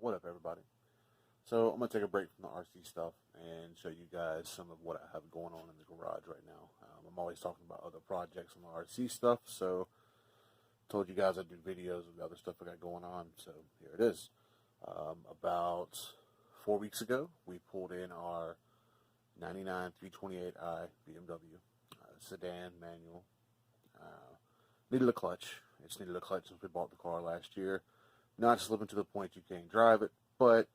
What up, everybody? So I'm going to take a break from the RC stuff and show you guys some of what I have going on in the garage right now. I'm always talking about other projects on the RC stuff, so I told you guys I'd do videos of the other stuff I got going on, so here it is. About 4 weeks ago, we pulled in our 99 328i BMW sedan manual. Needed a clutch. It's needed a clutch since we bought the car last year. Not slipping to the point you can't drive it, but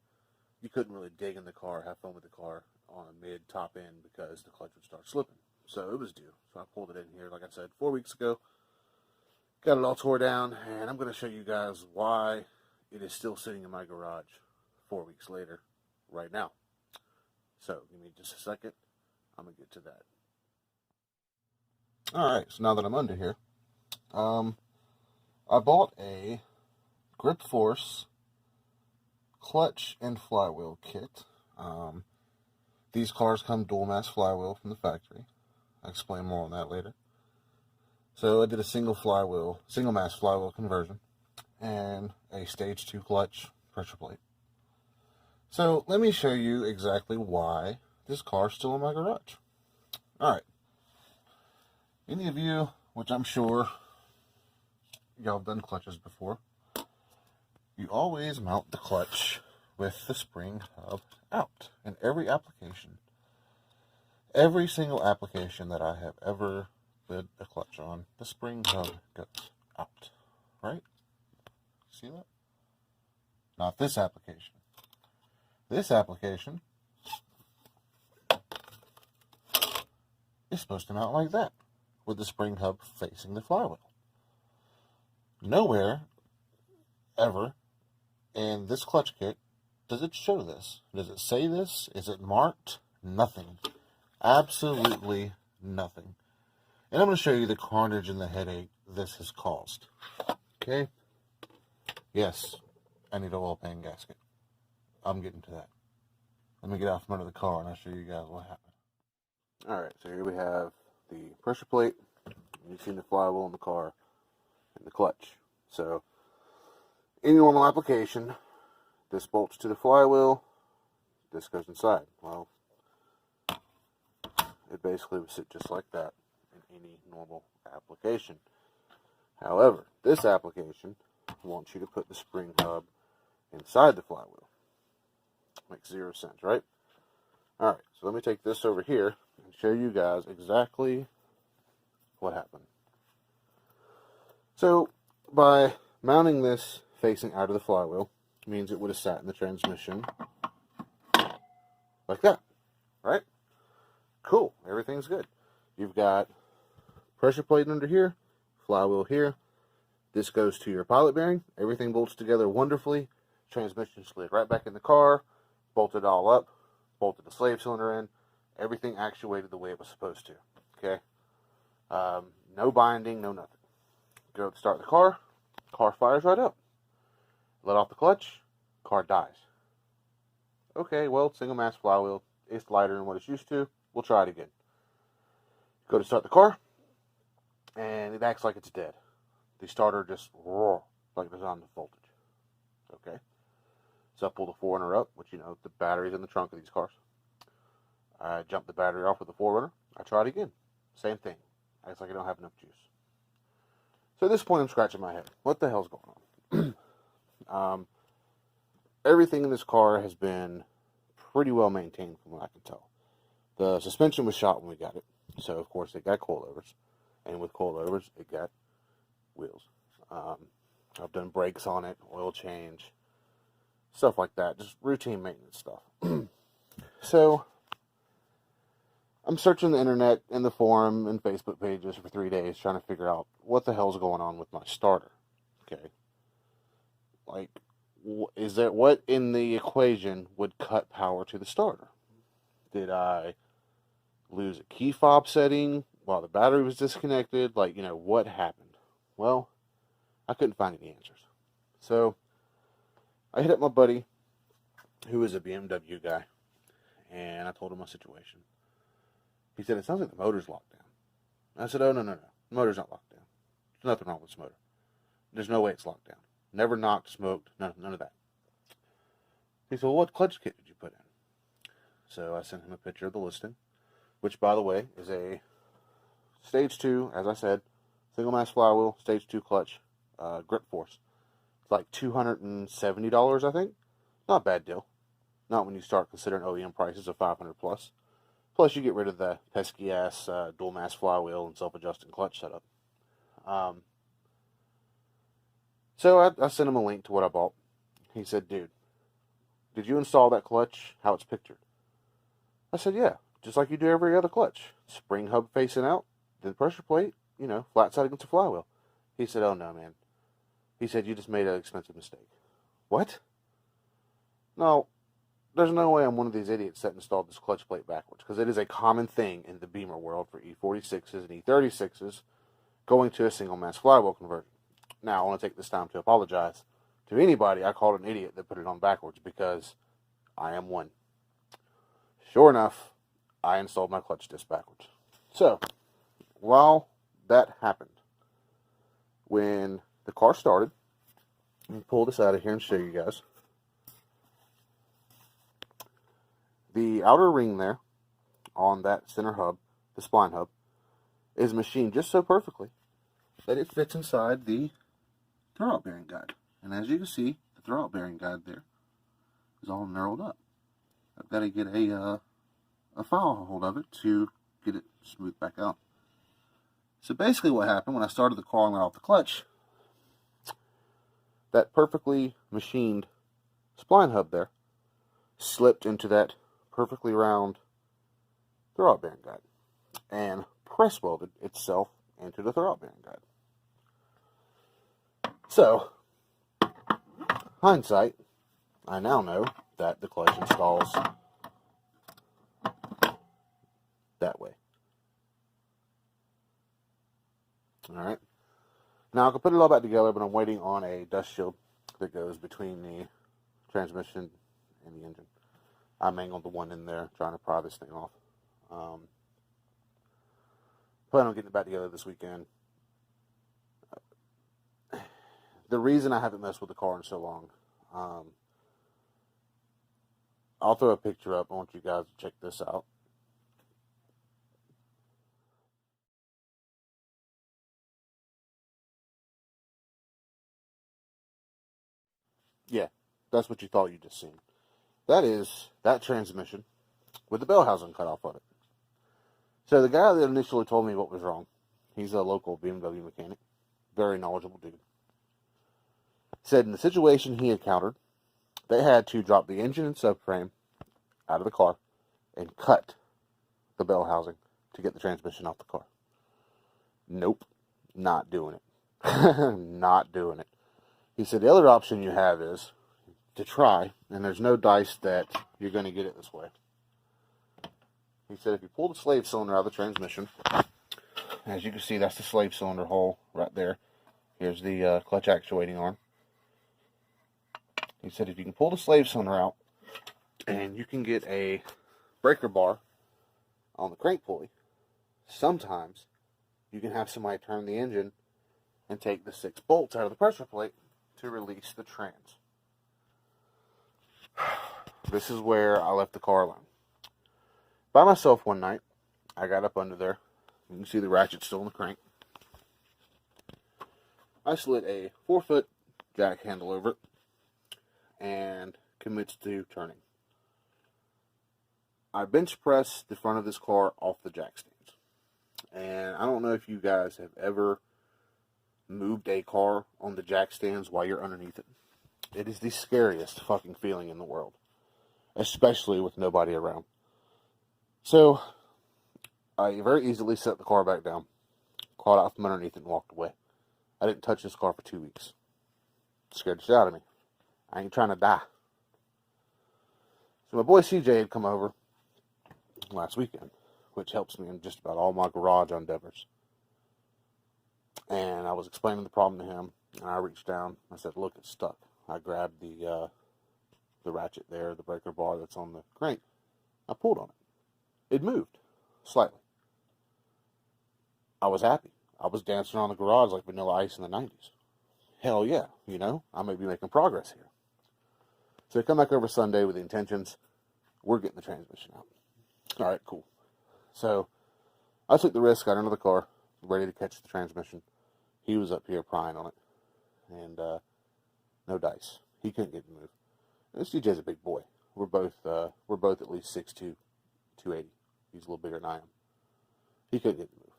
you couldn't really dig in the car, have fun with the car on a mid-top end because the clutch would start slipping. So it was due. So I pulled it in here, like I said, 4 weeks ago. Got it all tore down, and I'm going to show you guys why it is still sitting in my garage 4 weeks later right now. So give me just a second. I'm going to get to that. Alright, so now that I'm under here, I bought a Grip Force clutch and flywheel kit. These cars come dual mass flywheel from the factory. I'll explain more on that later. So I did a single mass flywheel conversion and a stage 2 clutch pressure plate. So let me show you exactly why this car is still in my garage. Alright. Any of you, which I'm sure y'all have done clutches before, you always mount the clutch with the spring hub out. In every application, every single application that I have ever put a clutch on, the spring hub goes out, right? See that? Not this application. This application is supposed to mount like that, with the spring hub facing the flywheel. Nowhere, ever, in this clutch kit does it show this. Does it say this? Is it marked? Nothing. Absolutely nothing. And I'm going to show you the carnage and the headache this has caused. Okay? Yes, I need an oil pan gasket. I'm getting to that. Let me get out from under the car and I'll show you guys what happened. Alright, so here we have the pressure plate. You've seen the flywheel in the car and the clutch. So, in normal application, this bolts to the flywheel, this goes inside. Well, it basically would sit just like that in any normal application. However, this application wants you to put the spring hub inside the flywheel. Makes zero sense, right? Alright, so let me take this over here and show you guys exactly what happened. So, by mounting this facing out of the flywheel, means it would have sat in the transmission like that, right? Cool, everything's good. You've got pressure plate under here, flywheel here. This goes to your pilot bearing. Everything bolts together wonderfully. Transmission slid right back in the car, bolted all up, bolted the slave cylinder in. Everything actuated the way it was supposed to, okay? No binding, no nothing. Go to start the car fires right up. Let off the clutch, car dies. Okay, well, single mass flywheel, it's lighter than what it's used to. We'll try it again. Go to start the car, and it acts like it's dead. The starter just roars like it's on the voltage. Okay, so I pull the 4Runner up, which, you know, the battery's in the trunk of these cars. I jump the battery off with the 4Runner. I try it again. Same thing. Acts like I don't have enough juice. So at this point, I'm scratching my head. What the hell's going on? Everything in this car has been pretty well maintained from what I can tell. The suspension was shot when we got it. So, of course, it got coilovers. And with coilovers, it got wheels. I've done brakes on it, oil change, stuff like that. Just routine maintenance stuff. So, I'm searching the internet and the forum and Facebook pages for 3 days trying to figure out what the hell's going on with my starter. Okay. Like, is there what in the equation would cut power to the starter? Did I lose a key fob setting while the battery was disconnected? Like, you know, what happened? Well, I couldn't find any answers. So, I hit up my buddy, who is a BMW guy, and I told him my situation. He said, it sounds like the motor's locked down. I said, oh, no. The motor's not locked down. There's nothing wrong with this motor. There's no way it's locked down. Never knocked, smoked, none of that. He said, well, what clutch kit did you put in? So I sent him a picture of the listing, which, by the way, is a stage 2, as I said, single mass flywheel, stage 2 clutch, grip force. It's like $270, I think. Not a bad deal. Not when you start considering OEM prices of $500 plus. Plus, you get rid of the pesky ass dual mass flywheel and self-adjusting clutch setup. So I sent him a link to what I bought. He said, dude, did you install that clutch how it's pictured? I said, yeah, just like you do every other clutch. Spring hub facing out, then pressure plate, flat side against the flywheel. He said, oh no, man. He said, you just made an expensive mistake. What? No, there's no way I'm one of these idiots that installed this clutch plate backwards, because it is a common thing in the Beamer world for E46s and E36s going to a single mass flywheel conversion. Now, I want to take this time to apologize to anybody I called an idiot that put it on backwards, because I am one. Sure enough, I installed my clutch disc backwards. So, while that happened, when the car started, let me pull this out of here and show you guys. The outer ring there on that center hub, the spline hub, is machined just so perfectly that it fits inside the throwout bearing guide. And as you can see, the throwout bearing guide there is all knurled up. I've got to get a file hold of it to get it smoothed back out. So basically what happened when I started the car and let off the clutch, that perfectly machined spline hub there slipped into that perfectly round throwout bearing guide and press welded itself into the throwout bearing guide. So, hindsight, I now know that the clutch installs that way. Alright. Now I can put it all back together, but I'm waiting on a dust shield that goes between the transmission and the engine. I mangled the one in there trying to pry this thing off. Plan on getting it back together this weekend. The reason I haven't messed with the car in so long, I'll throw a picture up. I want you guys to check this out. Yeah, that's what you thought you just seen. That is that transmission with the bell housing cut off of it. So the guy that initially told me what was wrong, he's a local BMW mechanic, very knowledgeable dude, said in the situation he encountered, they had to drop the engine and subframe out of the car and cut the bell housing to get the transmission off the car. Nope, not doing it. Not doing it. He said the other option you have is to try, and there's no dice that you're going to get it this way. He said if you pull the slave cylinder out of the transmission, as you can see, that's the slave cylinder hole right there. Here's the clutch actuating arm. He said if you can pull the slave cylinder out, and you can get a breaker bar on the crank pulley, sometimes you can have somebody turn the engine and take the 6 bolts out of the pressure plate to release the trans. This is where I left the car alone. By myself one night, I got up under there. You can see the ratchet still in the crank. I slid a 4-foot jack handle over it and commits to turning. I bench pressed the front of this car off the jack stands. And I don't know if you guys have ever moved a car on the jack stands while you're underneath it. It is the scariest fucking feeling in the world, especially with nobody around. So, I very easily set the car back down, crawled out from underneath it, and walked away. I didn't touch this car for 2 weeks. It scared the shit out of me. I ain't trying to die. So my boy CJ had come over last weekend, which helps me in just about all my garage endeavors. And I was explaining the problem to him, and I reached down. I said, look, it's stuck. I grabbed the ratchet there, the breaker bar that's on the crank. I pulled on it. It moved slightly. I was happy. I was dancing around the garage like Vanilla Ice in the 90s. Hell yeah, I may be making progress here. So I come back over Sunday with the intentions, we're getting the transmission out. All right, cool. So I took the risk, got into the car, ready to catch the transmission. He was up here prying on it, and no dice. He couldn't get to move. This DJ's a big boy. We're both at least 6'2", 280. He's a little bigger than I am. He couldn't get to move.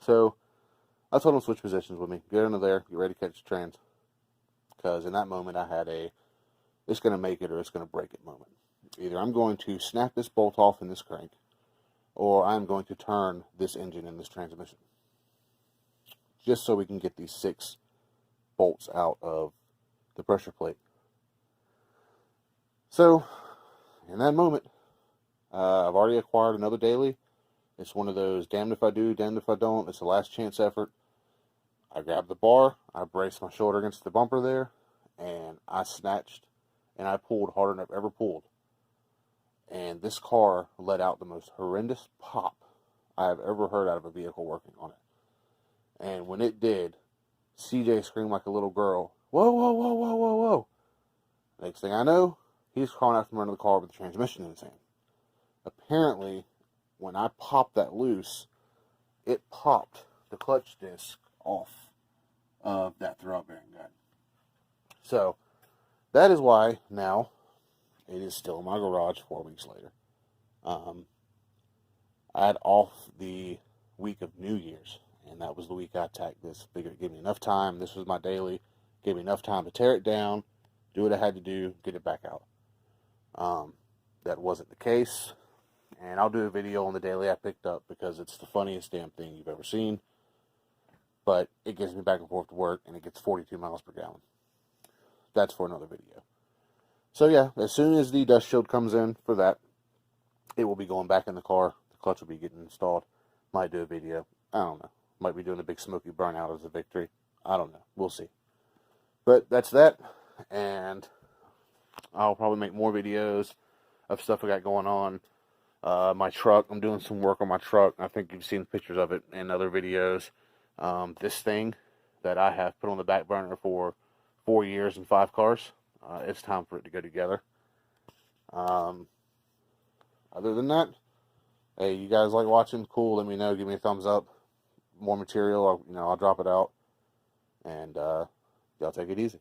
So I told him to switch positions with me. Get under there, get ready to catch the trans. Because in that moment I had a, it's going to make it or it's going to break it moment. Either I'm going to snap this bolt off in this crank, or I'm going to turn this engine in this transmission. Just so we can get these 6 bolts out of the pressure plate. So, in that moment, I've already acquired another daily. It's one of those damned if I do, damned if I don't. It's a last chance effort. I grabbed the bar, I braced my shoulder against the bumper there, and I snatched, and I pulled harder than I've ever pulled. And this car let out the most horrendous pop I have ever heard out of a vehicle working on it. And when it did, CJ screamed like a little girl, "Whoa, whoa, whoa, whoa, whoa, whoa." Next thing I know, he's crawling out from under the car with the transmission in his hand. Apparently, when I popped that loose, it popped the clutch disc off of that throwout bearing guide. So, that is why now it is still in my garage 4 weeks later. I had off the week of New Year's, and that was the week I attacked this. Figured it gave me enough time. This was my daily. Gave me enough time to tear it down, do what I had to do, get it back out. That wasn't the case, and I'll do a video on the daily I picked up because it's the funniest damn thing you've ever seen. But it gets me back and forth to work, and it gets 42 miles per gallon. That's for another video. So yeah, as soon as the dust shield comes in for that, it will be going back in the car. The clutch will be getting installed. Might do a video. I don't know. Might be doing a big smoky burnout as a victory. I don't know. We'll see. But that's that. And I'll probably make more videos of stuff I got going on. My truck, I'm doing some work on my truck. I think you've seen pictures of it in other videos. This thing that I have put on the back burner for 4 years and 5 cars. It's time for it to go together. Other than that, hey, you guys like watching? Cool. Let me know. Give me a thumbs up. More material, I'll drop it out. And y'all take it easy.